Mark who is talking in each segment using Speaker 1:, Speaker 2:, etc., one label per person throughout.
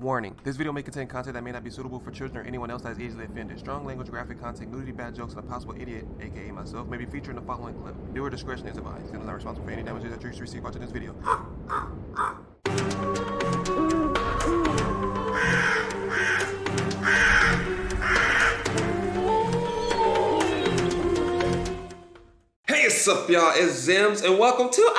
Speaker 1: Warning, this video may contain content that may not be suitable for children or anyone else that is easily offended. Strong language, graphic content, nudity, bad jokes, and a possible idiot, aka myself, may be featured in the following clip. Viewer discretion is advised, and is not responsible for any damages that you receive watching this video. Hey, what's up, y'all? It's Zems, and welcome to another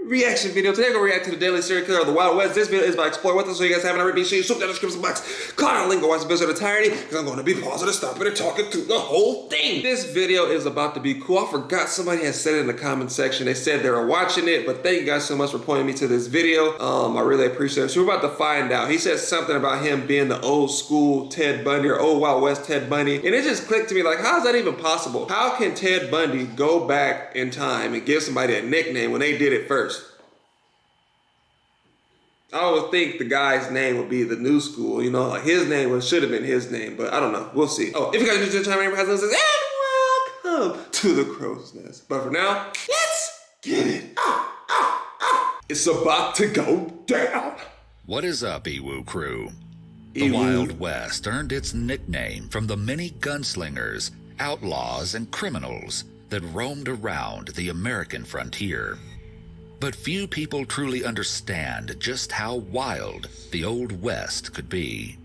Speaker 1: reaction video. Today we're gonna react to the Deadliest serial killer of the Wild West. This video is by Explore With Us, so you guys haven't already been sure, swoop down the description box, click on the link, go watch the video in entirety, because I'm gonna be pausing and stopping and talking through the whole thing. This video is about to be cool. I forgot somebody had said it in the comment section. They said they were watching it, but thank you guys so much for pointing me to this video. I really appreciate it. So we're about to find out. He said something about him being the old school Ted Bundy or old Wild West Ted Bundy, and it just clicked to me like, how is that even possible? How can Ted Bundy go back in time and give somebody a nickname when they did it first? I would think the guy's name would be the new school, you know, like his name should have been his name, but I don't know. We'll see. Oh, if you guys are new to the channel, Reprisalzems, and welcome to the Crow's Nest. But for now, let's get it. It's about to go down.
Speaker 2: What is up, Ewu crew? The Wild West earned its nickname from the many gunslingers, outlaws, and criminals that roamed around the American frontier. But few people truly understand just how wild the Old West could be.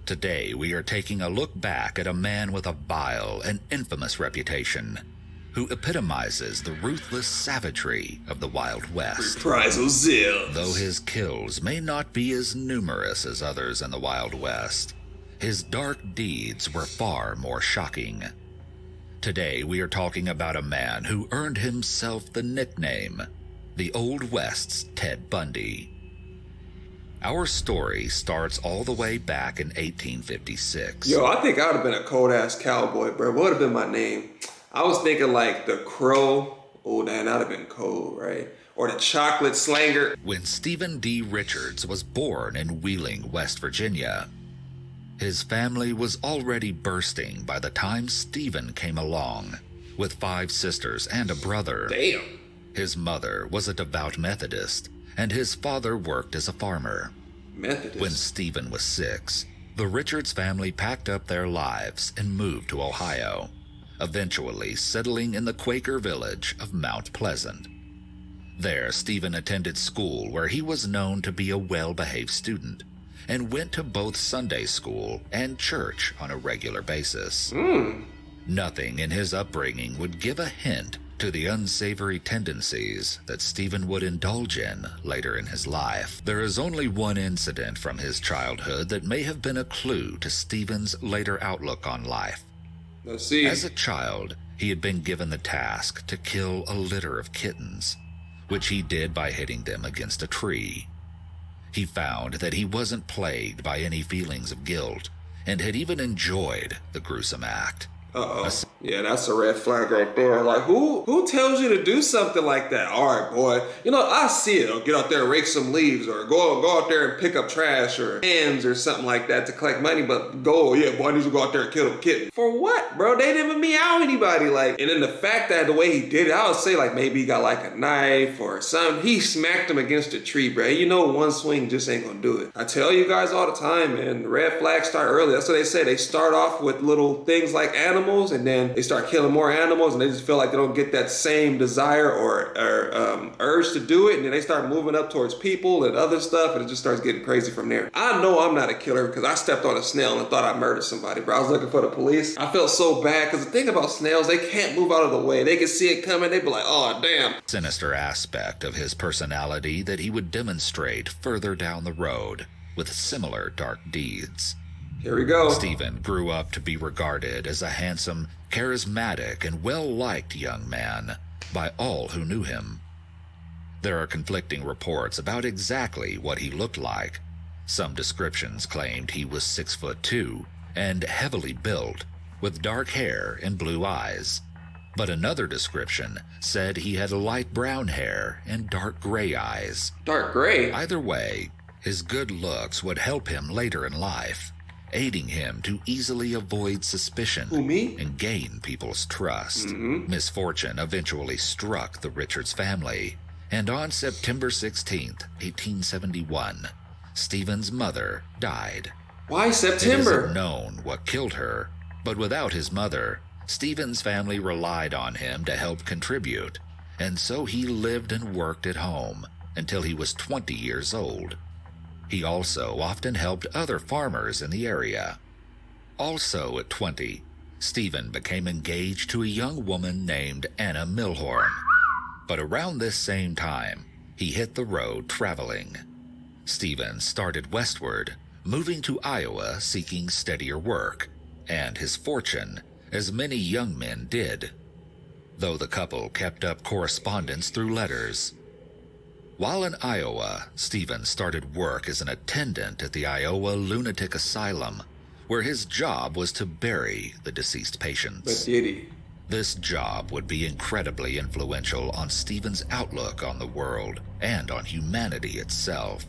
Speaker 2: Today, we are taking a look back at a man with a vile and infamous reputation, who epitomizes the ruthless savagery of the Wild West.
Speaker 1: Reprisalzems.
Speaker 2: Though his kills may not be as numerous as others in the Wild West, his dark deeds were far more shocking. Today, we are talking about a man who earned himself the nickname the Old West's Ted Bundy. Our story starts all the way back in 1856.
Speaker 1: Yo, I think I would have been a cold-ass cowboy, bro. What would have been my name? I was thinking like the Crow. Oh, damn, that would have been cold, right? Or the Chocolate Slanger.
Speaker 2: When Stephen D. Richards was born in Wheeling, West Virginia, his family was already bursting by the time Stephen came along, with 5 sisters and a brother.
Speaker 1: Damn.
Speaker 2: His mother was a devout Methodist, and his father worked as a farmer.
Speaker 1: Methodist.
Speaker 2: When Stephen was 6, the Richards family packed up their lives and moved to Ohio, eventually settling in the Quaker village of Mount Pleasant. There, Stephen attended school where he was known to be a well-behaved student, and went to both Sunday school and church on a regular basis. Nothing in his upbringing would give a hint to the unsavory tendencies that Stephen would indulge in later in his life. There is only one incident from his childhood that may have been a clue to Stephen's later outlook on life.
Speaker 1: Let's see.
Speaker 2: As a child, he had been given the task to kill a litter of kittens, which he did by hitting them against a tree. He found that he wasn't plagued by any feelings of guilt, and had even enjoyed the gruesome act.
Speaker 1: Uh-oh. Yeah, that's a red flag right there. Like, who tells you to do something like that? All right, boy. You know, I see it. Or get out there and rake some leaves, or go out there and pick up trash or hands or something like that to collect money. But yeah, boy, I need to go out there and kill a kitten. For what, bro? They didn't even meow anybody. Like, and then the fact that the way he did it, I would say like maybe he got like a knife or something. He smacked him against a tree, bro. You know, one swing just ain't gonna do it. I tell you guys all the time, man. The red flags start early. That's what they say. They start off with little things like animals, and then they start killing more animals, and they just feel like they don't get that same desire or urge to do it, and then they start moving up towards people and other stuff, and it just starts getting crazy from there. I know I'm not a killer because I stepped on a snail and thought I murdered somebody, bro. I was looking for the police. I felt so bad because the thing about snails, they can't move out of the way. They can see it coming. They be like, oh, damn.
Speaker 2: Sinister aspect of his personality that he would demonstrate further down the road with similar dark deeds.
Speaker 1: Here we go.
Speaker 2: Stephen grew up to be regarded as a handsome, charismatic, and well-liked young man by all who knew him. There are conflicting reports about exactly what he looked like. Some descriptions claimed he was 6'2" and heavily built, with dark hair and blue eyes. But another description said he had light brown hair and dark gray eyes.
Speaker 1: Dark gray?
Speaker 2: Either way, his good looks would help him later in life, aiding him to easily avoid suspicion.
Speaker 1: Who, me?
Speaker 2: And gain people's trust. Misfortune eventually struck the Richards family, And on September 16th, 1871, Stephen's mother died.
Speaker 1: Why
Speaker 2: It
Speaker 1: September?
Speaker 2: isn't known what killed her, but without his mother, Stephen's family relied on him to help contribute, and so he lived and worked at home until he was 20 years old. He also often helped other farmers in the area. Also at 20, Stephen became engaged to a young woman named Anna Milhorn. But around this same time, he hit the road traveling. Stephen started westward, moving to Iowa seeking steadier work, and his fortune, as many young men did, though the couple kept up correspondence through letters. While in Iowa, Stephen started work as an attendant at the Iowa Lunatic Asylum, where his job was to bury the deceased patients.
Speaker 1: But did he?
Speaker 2: This job would be incredibly influential on Stephen's outlook on the world and on humanity itself.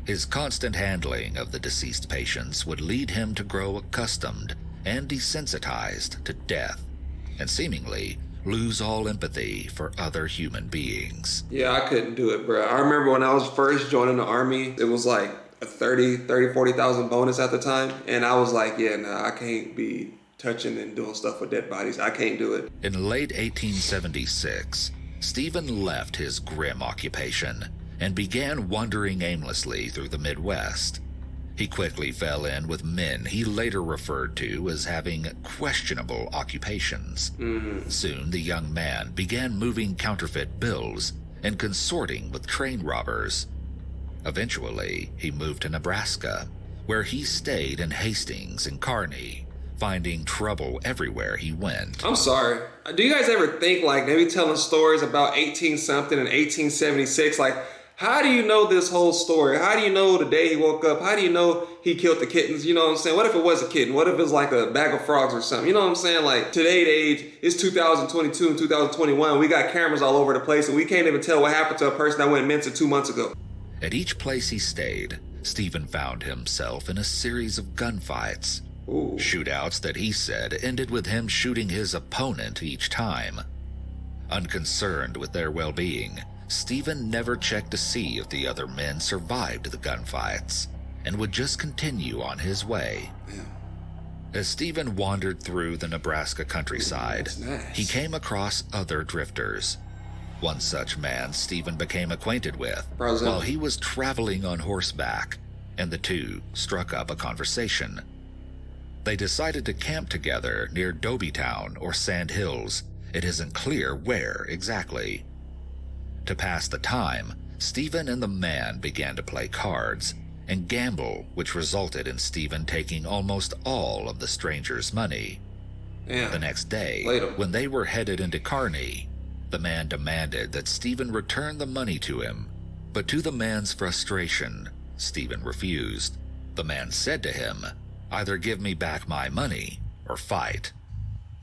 Speaker 2: His constant handling of the deceased patients would lead him to grow accustomed and desensitized to death, and seemingly lose all empathy for other human beings.
Speaker 1: Yeah, I couldn't do it, bro. I remember when I was first joining the Army, it was like a 40,000 bonus at the time. And I was like, yeah, nah, I can't be touching and doing stuff with dead bodies. I can't do it.
Speaker 2: In late 1876, Stephen left his grim occupation and began wandering aimlessly through the Midwest. He quickly fell in with men he later referred to as having questionable occupations. Soon the young man began moving counterfeit bills and consorting with train robbers. Eventually, he moved to Nebraska, where he stayed in Hastings and Kearney, finding trouble everywhere he went.
Speaker 1: I'm sorry. Do you guys ever think, like, maybe telling stories about 18-something and 1876, like, how do you know this whole story? How do you know the day he woke up? How do you know he killed the kittens? You know what I'm saying? What if it was a kitten? What if it's like a bag of frogs or something? You know what I'm saying? Like, today's age, it's 2022 and 2021. We got cameras all over the place, and we can't even tell what happened to a person that went missing 2 months ago.
Speaker 2: At each place he stayed, Stephen found himself in a series of gunfights.
Speaker 1: Ooh.
Speaker 2: Shootouts that he said ended with him shooting his opponent each time. Unconcerned with their well-being, Stephen never checked to see if the other men survived the gunfights, and would just continue on his way.
Speaker 1: Yeah.
Speaker 2: As Stephen wandered through the Nebraska countryside,
Speaker 1: That's nice.
Speaker 2: he came across other drifters. One such man Stephen became acquainted with while he was traveling on horseback, and the two struck up a conversation. They decided to camp together near Dobytown or Sand Hills. It isn't clear where exactly. To pass the time, Stephen and the man began to play cards and gamble, which resulted in Stephen taking almost all of the stranger's money.
Speaker 1: Damn.
Speaker 2: The next day,
Speaker 1: Later.
Speaker 2: when they were headed into Kearney, the man demanded that Stephen return the money to him, but to the man's frustration, Stephen refused. The man said to him, "Either give me back my money or fight."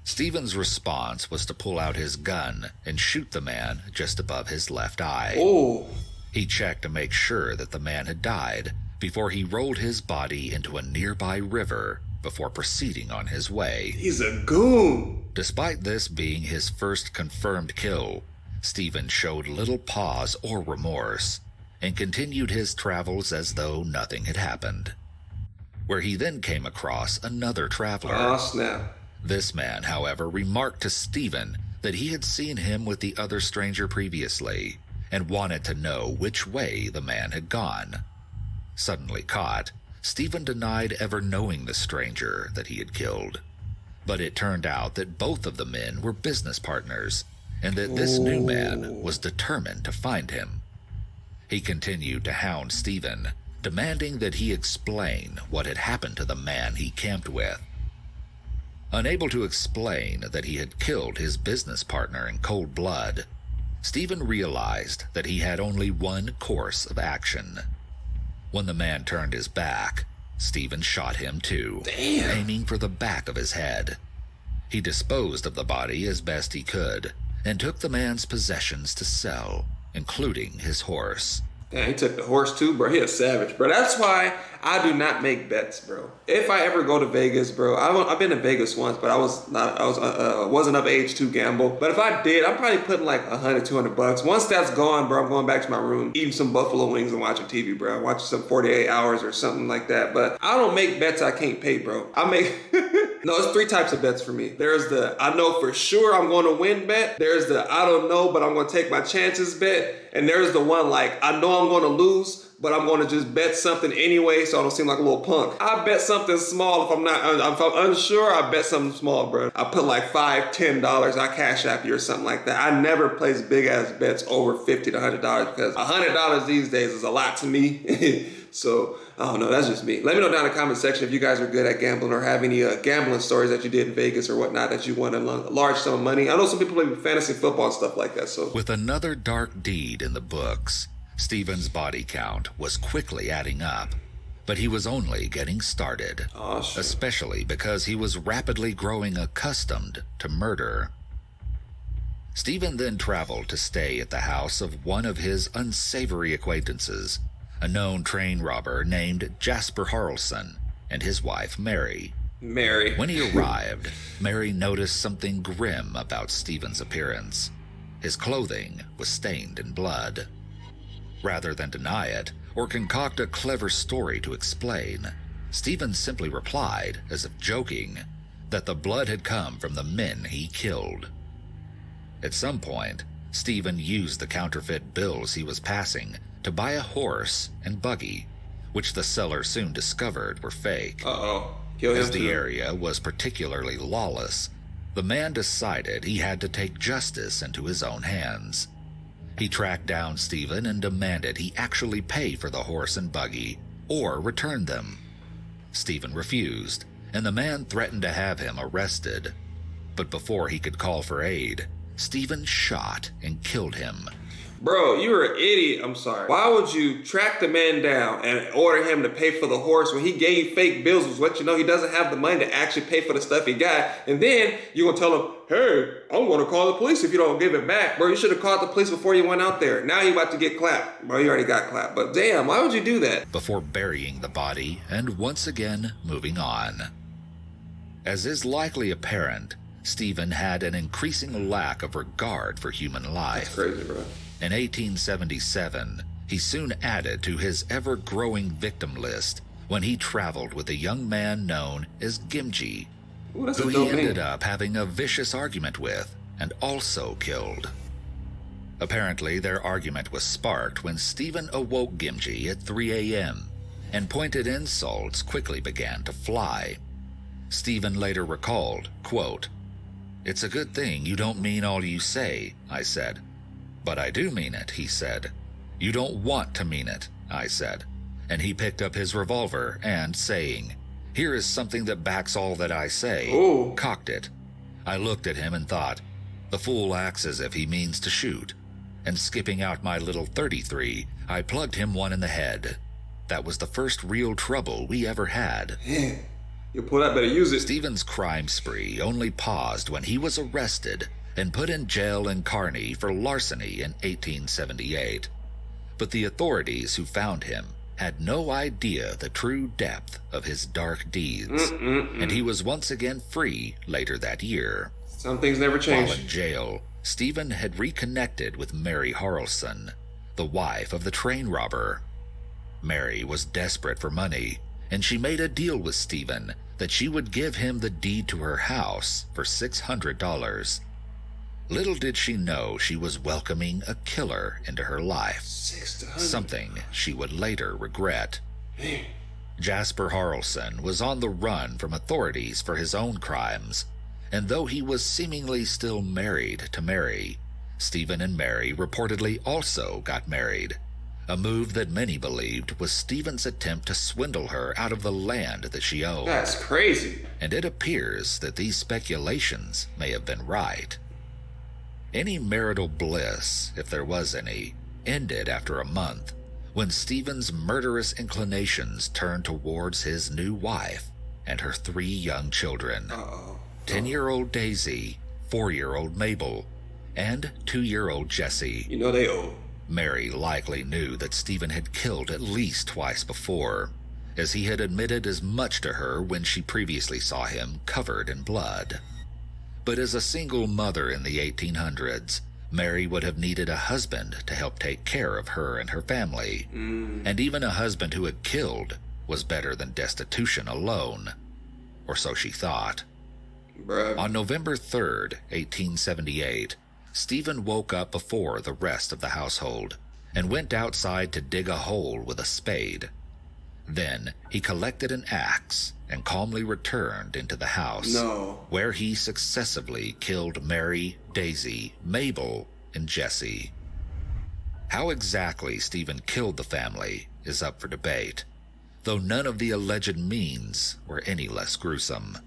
Speaker 2: Stephen's response was to pull out his gun and shoot the man just above his left eye.
Speaker 1: Oh.
Speaker 2: He checked to make sure that the man had died before he rolled his body into a nearby river before proceeding on his way.
Speaker 1: He's a goon.
Speaker 2: Despite this being his first confirmed kill, Stephen showed little pause or remorse and continued his travels as though nothing had happened, where he then came across another traveler.
Speaker 1: Oh, snap.
Speaker 2: This man, however, remarked to Stephen that he had seen him with the other stranger previously and wanted to know which way the man had gone. Suddenly caught, Stephen denied ever knowing the stranger that he had killed. But it turned out that both of the men were business partners, and that this new man was determined to find him. He continued to hound Stephen, demanding that he explain what had happened to the man he camped with. Unable to explain that he had killed his business partner in cold blood, Stephen realized that he had only one course of action. When the man turned his back, Stephen shot him too, aiming for the back of his head. He disposed of the body as best he could and took the man's possessions to sell, including his horse.
Speaker 1: Yeah, he took the horse too, bro. He a savage, bro. That's why I do not make bets, bro. If I ever go to Vegas, bro, I've been to Vegas once, but I wasn't of age to gamble. But if I did, I'm probably putting like $100-200. Once that's gone, bro, I'm going back to my room, eating some buffalo wings and watching TV, bro. Watching some 48 hours or something like that. But I don't make bets I can't pay, bro. I make no. It's 3 types of bets for me. There's the I know for sure I'm going to win bet. There's the I don't know, but I'm going to take my chances bet. And there's the one like I know I'm going to lose, but I'm going to just bet something anyway so I don't seem like a little punk. I bet something small if I'm unsure, I bet something small, bro. I put like $5-10, I cash app you or something like that. I never place big ass bets over $50 to $100 because $100 these days is a lot to me. So, I don't know, that's just me. Let me know down in the comment section if you guys are good at gambling or have any gambling stories that you did in Vegas or whatnot that you won a large sum of money. I know some people play fantasy football and stuff like that, so.
Speaker 2: With another dark deed in the books, Stephen's body count was quickly adding up, but he was only getting started, especially because he was rapidly growing accustomed to murder. Stephen then traveled to stay at the house of one of his unsavory acquaintances, a known train robber named Jasper Harrelson, and his wife, Mary. When he arrived, Mary noticed something grim about Stephen's appearance. His clothing was stained in blood. Rather than deny it or concoct a clever story to explain, Stephen simply replied, as if joking, that the blood had come from the men he killed. At some point, Stephen used the counterfeit bills he was passing to buy a horse and buggy, which the seller soon discovered were fake. As the area was particularly lawless, the man decided he had to take justice into his own hands. He tracked down Stephen and demanded he actually pay for the horse and buggy or return them. Stephen refused, and the man threatened to have him arrested. But before he could call for aid, Stephen shot and killed him.
Speaker 1: Bro, you're an idiot. I'm sorry. Why would you track the man down and order him to pay for the horse when he gave fake bills, which let you know he doesn't have the money to actually pay for the stuff he got? And then you're going to tell him, hey, I'm going to call the police if you don't give it back. Bro, you should have called the police before you went out there. Now you're about to get clapped. Bro, you already got clapped. But damn, why would you do that?
Speaker 2: Before burying the body and once again moving on. As is likely apparent, Stephen had an increasing lack of regard for human life.
Speaker 1: That's crazy, bro.
Speaker 2: In 1877, he soon added to his ever-growing victim list when he traveled with a young man known as Gimji, who he ended up having a vicious argument with and also killed. Apparently, their argument was sparked when Stephen awoke Gimji at 3 a.m., and pointed insults quickly began to fly. Stephen later recalled, quote, "It's a good thing you don't mean all you say," I said. "But I do mean it," he said. "You don't want to mean it," I said. And he picked up his revolver and, saying, "Here is something that backs all that I say," cocked it. I looked at him and thought, the fool acts as if he means to shoot. And skipping out my little .33, I plugged him one in the head. That was the first real trouble we ever had.
Speaker 1: You pull that, better use it.
Speaker 2: Stephen's crime spree only paused when he was arrested and put in jail in Kearney for larceny in 1878. But the authorities who found him had no idea the true depth of his dark deeds, and he was once again free later that year.
Speaker 1: Some things never change.
Speaker 2: While in jail, Stephen had reconnected with Mary Harrelson, the wife of the train robber. Mary was desperate for money, and she made a deal with Stephen that she would give him the deed to her house for $600. Little did she know she was welcoming a killer into her life, something she would later regret. Jasper Harrelson was on the run from authorities for his own crimes, and though he was seemingly still married to Mary, Stephen and Mary reportedly also got married, a move that many believed was Stephen's attempt to swindle her out of the land that she owned.
Speaker 1: That's crazy.
Speaker 2: And it appears that these speculations may have been right. Any marital bliss, if there was any, ended after a month, when Stephen's murderous inclinations turned towards his new wife and her 3 young children. 10-year-old Daisy, 4-year-old Mabel, and 2-year-old Jessie.
Speaker 1: You know they old.
Speaker 2: Mary likely knew that Stephen had killed at least twice before, as he had admitted as much to her when she previously saw him covered in blood. But as a single mother in the 1800s, Mary would have needed a husband to help take care of her and her family. And even a husband who had killed was better than destitution alone. Or so she thought.
Speaker 1: Bruh.
Speaker 2: On November 3rd, 1878, Stephen woke up before the rest of the household and went outside to dig a hole with a spade. Then he collected an axe and calmly returned into the house, where he successively killed Mary, Daisy, Mabel, and Jessie. How exactly Stephen killed the family is up for debate, though none of the alleged means were any less gruesome.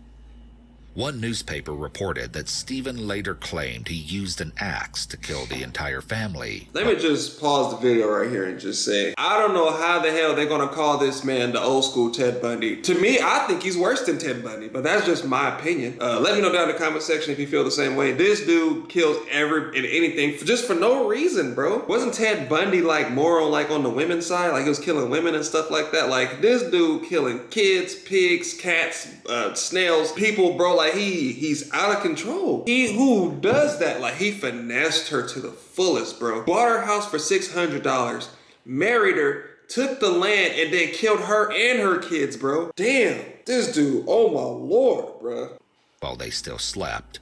Speaker 2: One newspaper reported that Stephen later claimed he used an axe to kill the entire family.
Speaker 1: Let me just pause the video right here and just say, I don't know how the hell they're gonna call this man the old school Ted Bundy. To me, I think he's worse than Ted Bundy, but that's just my opinion. Let me know down in the comment section if you feel the same way. This dude kills anything just for no reason, bro. Wasn't Ted Bundy like more on the women's side? Like he was killing women and stuff like that? Like this dude killing kids, pigs, cats, snails, people, bro. Like he's out of control. He who does that, like he finessed her to the fullest, bro. Bought her house for $600, married her, took the land, and then killed her and her kids, bro. Damn, this dude, oh my lord, bro.
Speaker 2: While they still slept,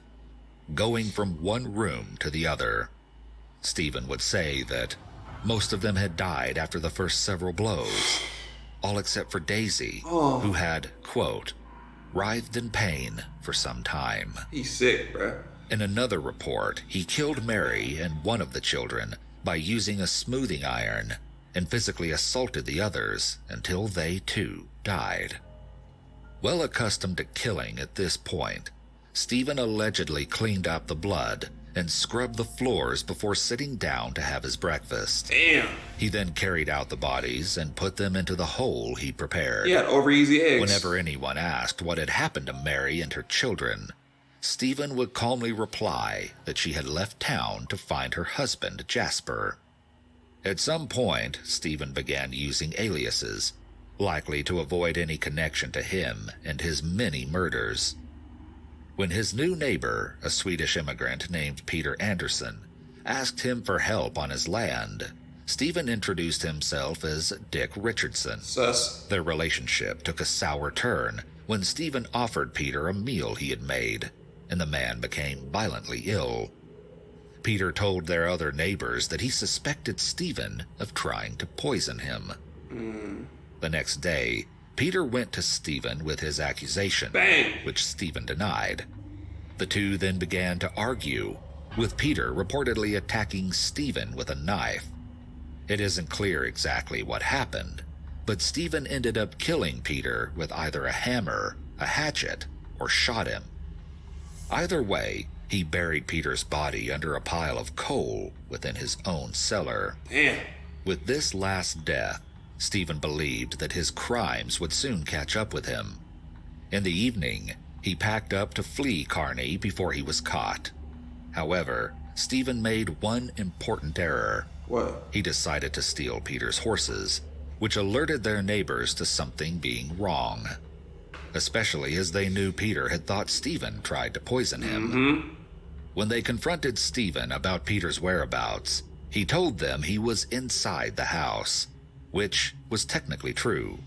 Speaker 2: going from one room to the other. Stephen would say that most of them had died after the first several blows, all except for Daisy, who had, quote, writhed in pain for some time.
Speaker 1: He's sick, bruh.
Speaker 2: In another report, he killed Mary and one of the children by using a smoothing iron and physically assaulted the others until they too died. Well accustomed to killing at this point, Stephen allegedly cleaned up the blood and scrubbed the floors before sitting down to have his breakfast.
Speaker 1: Damn.
Speaker 2: He then carried out the bodies and put them into the hole he prepared.
Speaker 1: He had over easy eggs.
Speaker 2: Whenever anyone asked what had happened to Mary and her children, Stephen would calmly reply that she had left town to find her husband, Jasper. At some point, Stephen began using aliases, likely to avoid any connection to him and his many murders. When his new neighbor, a Swedish immigrant named Peter Anderson, asked him for help on his land, Stephen introduced himself as Dick Richardson.
Speaker 1: Sus.
Speaker 2: Their relationship took a sour turn when Stephen offered Peter a meal he had made, and the man became violently ill. Peter told their other neighbors that he suspected Stephen of trying to poison him. The next day, Peter went to Stephen with his accusation, which Stephen denied. The two then began to argue, with Peter reportedly attacking Stephen with a knife. It isn't clear exactly what happened, but Stephen ended up killing Peter with either a hammer, a hatchet, or shot him. Either way, he buried Peter's body under a pile of coal within his own cellar.
Speaker 1: Damn.
Speaker 2: With this last death, Stephen believed that his crimes would soon catch up with him. In the evening, he packed up to flee Kearney before he was caught. However, Stephen made one important error.
Speaker 1: What?
Speaker 2: He decided to steal Peter's horses, which alerted their neighbors to something being wrong, especially as they knew Peter had thought Stephen tried to poison him. When they confronted Stephen about Peter's whereabouts, he told them he was inside the house, which was technically true.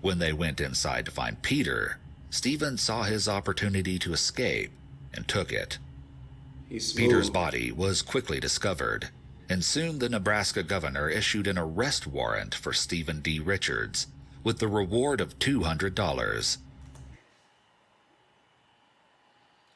Speaker 2: When they went inside to find Peter, Stephen saw his opportunity to escape and took it. Peter's body was quickly discovered, and soon the Nebraska governor issued an arrest warrant for Stephen D. Richards with the reward of $200.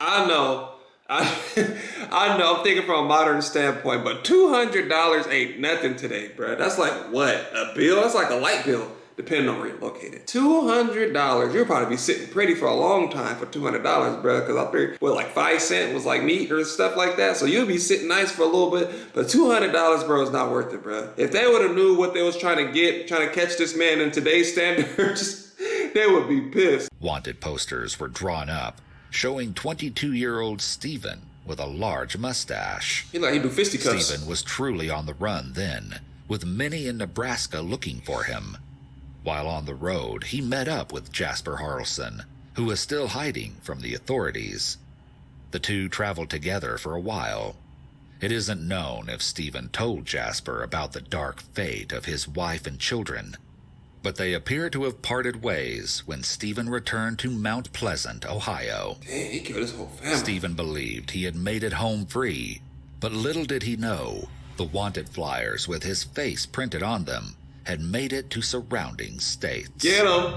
Speaker 1: I know, I'm thinking from a modern standpoint, but $200 ain't nothing today, bro. That's like what? A bill? That's like a light bill, depending on where you're located. $200, you'll probably be sitting pretty for a long time for $200, bro, because up there, like 5 cents was like meat or stuff like that, so you'll be sitting nice for a little bit, but $200, bro, is not worth it, bro. If they would have knew what they was trying to catch this man in today's standards, they would be pissed.
Speaker 2: Wanted posters were drawn up, showing 22-year-old Stephen with a large mustache.
Speaker 1: He do fisticuffs.
Speaker 2: Stephen was truly on the run then, with many in Nebraska looking for him. While on the road, he met up with Jasper Harrelson, who was still hiding from the authorities. The two traveled together for a while. It isn't known if Stephen told Jasper about the dark fate of his wife and children, but they appear to have parted ways when Stephen returned to Mount Pleasant, Ohio.
Speaker 1: Dang, he killed his whole family.
Speaker 2: Stephen believed he had made it home free, but little did he know the wanted flyers with his face printed on them had made it to surrounding states.
Speaker 1: Get him!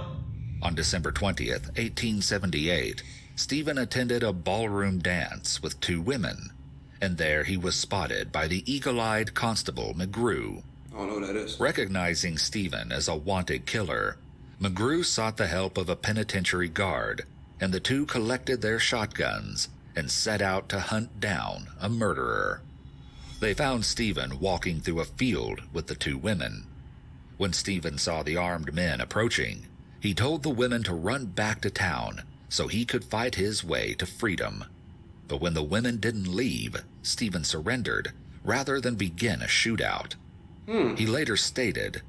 Speaker 2: On December 20th, 1878, Stephen attended a ballroom dance with two women, and there he was spotted by the eagle-eyed Constable McGrew.
Speaker 1: I don't know who that is.
Speaker 2: Recognizing Stephen as a wanted killer, McGrew sought the help of a penitentiary guard, and the two collected their shotguns and set out to hunt down a murderer. They found Stephen walking through a field with the two women. When Stephen saw the armed men approaching, he told the women to run back to town so he could fight his way to freedom. But when the women didn't leave, Stephen surrendered rather than begin a shootout. He later stated,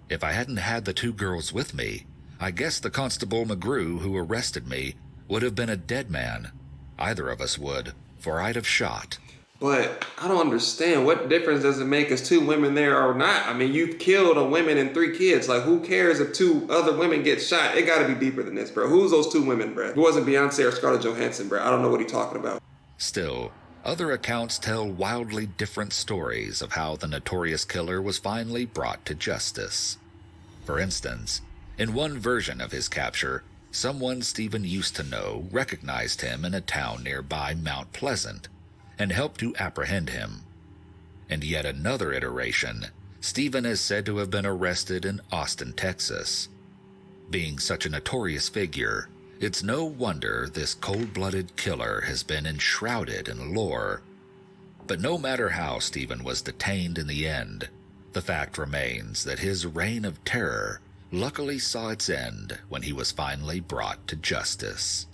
Speaker 2: "If I hadn't had the two girls with me, I guess the Constable McGrew who arrested me would have been a dead man. Either of us would, for I'd have shot."
Speaker 1: But I don't understand. What difference does it make if two women there or not? I mean, you've killed a woman and 3 kids. Like, who cares if 2 other women get shot? It gotta be deeper than this, bro. Who's those 2 women, bro? It wasn't Beyonce or Scarlett Johansson, bro. I don't know what he's talking about.
Speaker 2: Still, other accounts tell wildly different stories of how the notorious killer was finally brought to justice. For instance, in one version of his capture, someone Stephen used to know recognized him in a town nearby Mount Pleasant and helped to apprehend him. In yet another iteration, Stephen is said to have been arrested in Austin, Texas. Being such a notorious figure, it's no wonder this cold-blooded killer has been enshrouded in lore. But no matter how Stephen was detained in the end, the fact remains that his reign of terror luckily saw its end when he was finally brought to justice.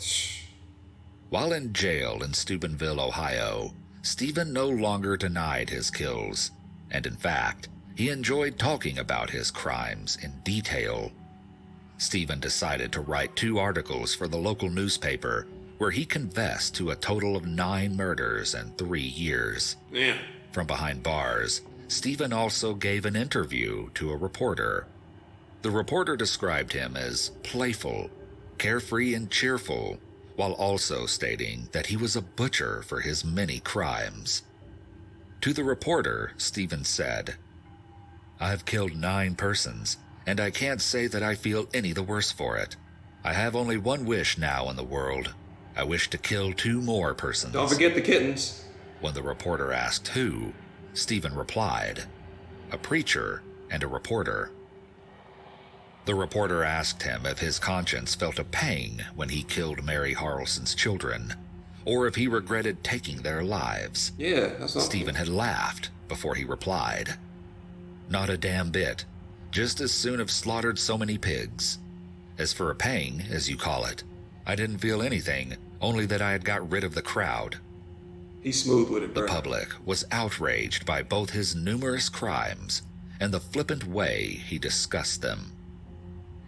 Speaker 2: While in jail in Steubenville, Ohio, Stephen no longer denied his kills, and in fact, he enjoyed talking about his crimes in detail. Stephen decided to write 2 articles for the local newspaper where he confessed to a total of 9 murders in 3 years.
Speaker 1: Yeah.
Speaker 2: From behind bars, Stephen also gave an interview to a reporter. The reporter described him as playful, carefree, and cheerful, while also stating that he was a butcher for his many crimes. To the reporter, Stephen said, "I've killed 9 persons, and I can't say that I feel any the worse for it. I have only one wish now in the world. I wish to kill 2 more persons."
Speaker 1: Don't forget the kittens.
Speaker 2: When the reporter asked who, Stephen replied, "A preacher and a reporter." The reporter asked him if his conscience felt a pang when he killed Mary Harrelson's children, or if he regretted taking their lives.
Speaker 1: Yeah, that's all.
Speaker 2: Stephen had laughed before he replied, "Not a damn bit. Just as soon have slaughtered so many pigs. As for a pang, as you call it, I didn't feel anything, only that I had got rid of the crowd."
Speaker 1: He's smooth with it, bro.
Speaker 2: The public was outraged by both his numerous crimes and the flippant way he discussed them.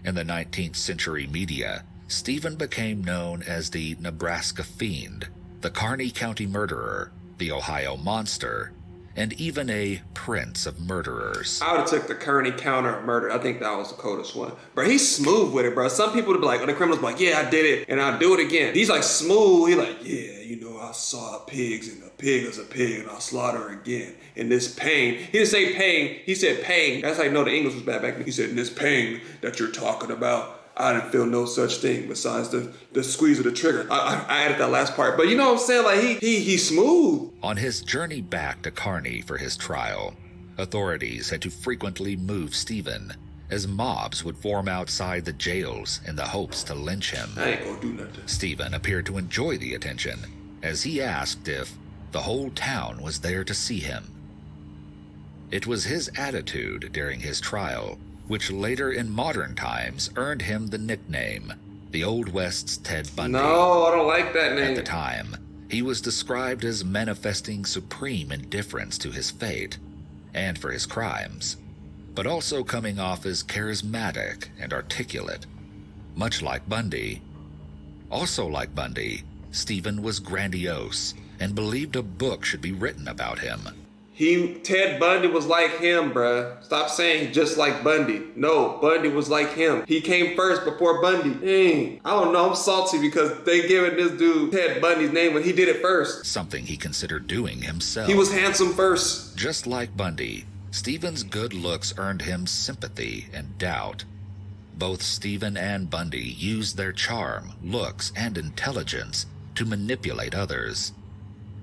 Speaker 2: In the 19th century media, Stephen became known as the Nebraska Fiend, the Kearney County Murderer, the Ohio Monster, and even a Prince of Murderers.
Speaker 1: I would have took the Kearney counter murder. I think that was the coldest one. Bro, he's smooth with it, bro. Some people would be like, the criminals be like, "Yeah, I did it, and I'll do it again." He's like smooth. He like, "Yeah, I saw pigs, and a pig is a pig, and I'll slaughter her again. In this pain." He didn't say pain. He said pain. That's how you know the English was bad back then. He said, "In this pain that you're talking about, I didn't feel no such thing besides the squeeze of the trigger." I added that last part. But you know what I'm saying? Like, he's smooth.
Speaker 2: On his journey back to Kearney for his trial, authorities had to frequently move Stephen, as mobs would form outside the jails in the hopes to lynch him.
Speaker 1: I ain't gonna do nothing.
Speaker 2: Stephen appeared to enjoy the attention, as he asked if the whole town was there to see him. It was his attitude during his trial, which later in modern times earned him the nickname, the Old West's Ted Bundy.
Speaker 1: No, I don't like that name.
Speaker 2: At the time, He was described as manifesting supreme indifference to his fate and for his crimes, but also coming off as charismatic and articulate, much like Bundy. Also like Bundy, Stephen was grandiose and believed a book should be written about him.
Speaker 1: Ted Bundy was like him, bruh. Stop saying just like Bundy. No, Bundy was like him. He came first before Bundy. Dang. I don't know, I'm salty because they giving this dude Ted Bundy's name when he did it first.
Speaker 2: Something he considered doing himself.
Speaker 1: He was handsome first.
Speaker 2: Just like Bundy, Stephen's good looks earned him sympathy and doubt. Both Stephen and Bundy used their charm, looks, and intelligence to manipulate others.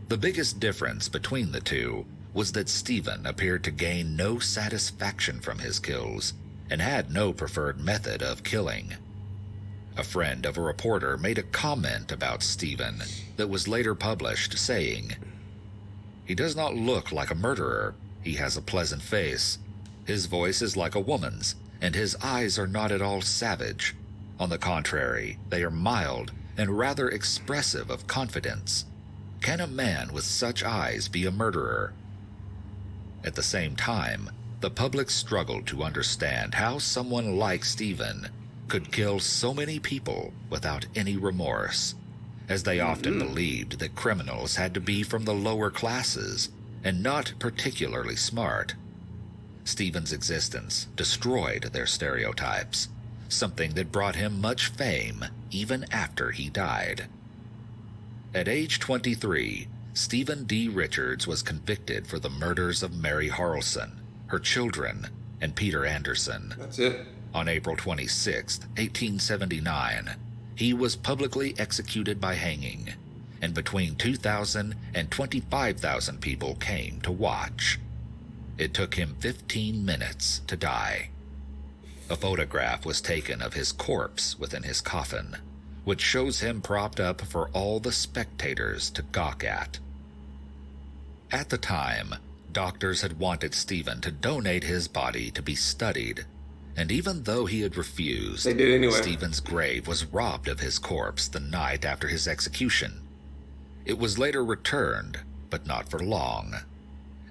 Speaker 2: The biggest difference between the two was that Stephen appeared to gain no satisfaction from his kills and had no preferred method of killing. A friend of a reporter made a comment about Stephen that was later published, saying, "He does not look like a murderer. He has a pleasant face. His voice is like a woman's, and his eyes are not at all savage. On the contrary, they are mild and rather expressive of confidence. Can a man with such eyes be a murderer?" At the same time, the public struggled to understand how someone like Stephen could kill so many people without any remorse, as they often believed that criminals had to be from the lower classes and not particularly smart. Stephen's existence destroyed their stereotypes, something that brought him much fame even after he died. At age 23, Stephen D. Richards was convicted for the murders of Mary Harrelson, her children, and Peter Anderson.
Speaker 1: That's it.
Speaker 2: On April 26, 1879, he was publicly executed by hanging, and between 2,000 and 25,000 people came to watch. It took him 15 minutes to die. A photograph was taken of his corpse within his coffin, which shows him propped up for all the spectators to gawk at. At the time, doctors had wanted Stephen to donate his body to be studied, and even though he had refused,
Speaker 1: they did anyway.
Speaker 2: Stephen's grave was robbed of his corpse the night after his execution. It was later returned, but not for long.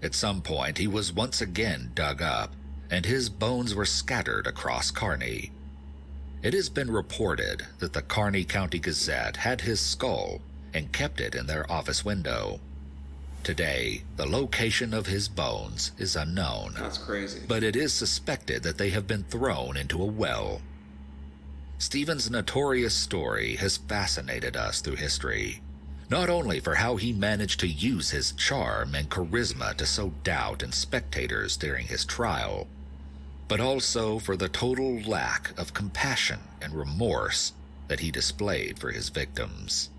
Speaker 2: At some point, he was once again dug up, and his bones were scattered across Kearney. It has been reported that the Kearney County Gazette had his skull and kept it in their office window. Today, the location of his bones is unknown.
Speaker 1: That's crazy.
Speaker 2: But it is suspected that they have been thrown into a well. Stephen's notorious story has fascinated us through history, not only for how he managed to use his charm and charisma to sow doubt in spectators during his trial, but also for the total lack of compassion and remorse that he displayed for his victims.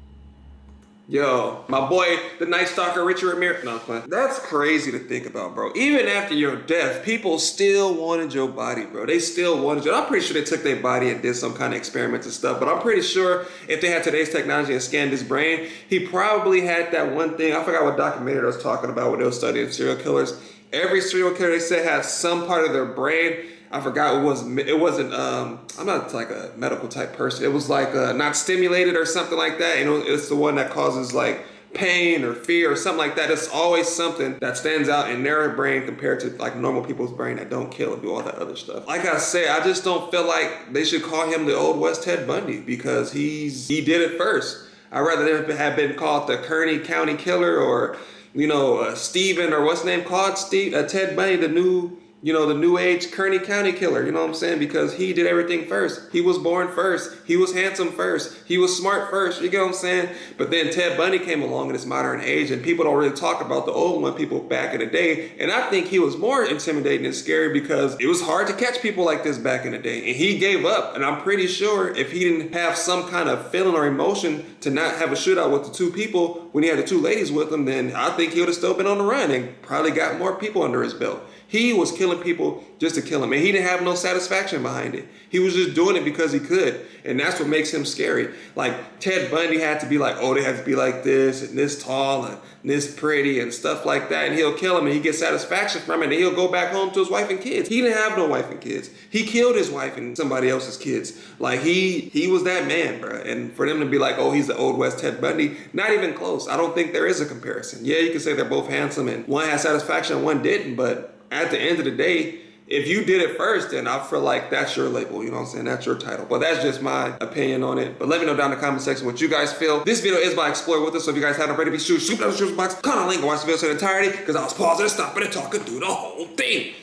Speaker 1: Yo, my boy, the Night Stalker, Richard Ramirez. No, man. That's crazy to think about, bro. Even after your death, people still wanted your body, bro. They still wanted you. I'm pretty sure they took their body and did some kind of experiments and stuff, but I'm pretty sure if they had today's technology and scanned his brain, he probably had that one thing. I forgot what documentary I was talking about when they were studying serial killers. Every serial killer, they said, has some part of their brain. I forgot it wasn't, I'm not like a medical type person. It was like not stimulated or something like that. You know, it's the one that causes like pain or fear or something like that. It's always something that stands out in their brain compared to like normal people's brain that don't kill and do all that other stuff. Like I say, I just don't feel like they should call him the Old West Ted Bundy because he did it first. I'd rather have been called the Kearney County Killer or, you know, Stephen or what's his name called? Ted Bundy, the new age Kearney County Killer, you know what I'm saying? Because he did everything first. He was born first. He was handsome first. He was smart first, you get what I'm saying? But then Ted Bundy came along in this modern age and people don't really talk about the old one, people back in the day. And I think he was more intimidating and scary because it was hard to catch people like this back in the day. And he gave up. And I'm pretty sure if he didn't have some kind of feeling or emotion to not have a shootout with the two people when he had the two ladies with him, then I think he would have still been on the run and probably got more people under his belt. He was killing people just to kill them, and he didn't have no satisfaction behind it. He was just doing it because he could, and that's what makes him scary. Like Ted Bundy had to be like, oh, they have to be like this and this tall and this pretty and stuff like that, and he'll kill him, and he gets satisfaction from it, and he'll go back home to his wife and kids. He didn't have no wife and kids. He killed his wife and somebody else's kids. Like he was that man, bro. And for them to be like, oh, he's the old West Ted Bundy, not even close. I don't think there is a comparison. Yeah, you can say they're both handsome and one had satisfaction and one didn't, but at the end of the day, if you did it first, then I feel like that's your label, you know what I'm saying? That's your title. But that's just my opinion on it. But let me know down in the comment section what you guys feel. This video is by Explore With Us, so if you guys haven't already, be sure to shoot down the description box, comment on the link, and watch the video in its entirety, because I was pausing and stopping and talking through the whole thing.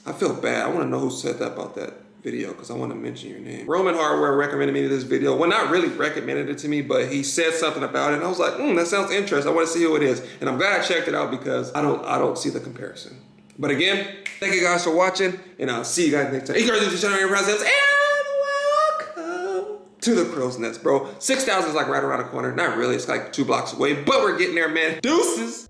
Speaker 1: I feel bad. I want to know who said that about that video, because I want to mention your name. Roman Hardware recommended me this video. Well, not really recommended it to me, but he said something about it, and I was like, that sounds interesting. I want to see who it is. And I'm glad I checked it out, because I don't see the comparison. But again, thank you guys for watching, and I'll see you guys next time. You guys do channel Reprisalzems, and welcome to the Crow's Nest, bro. 6,000 is like right around the corner. Not really, it's like 2 blocks away, but we're getting there, man. Deuces.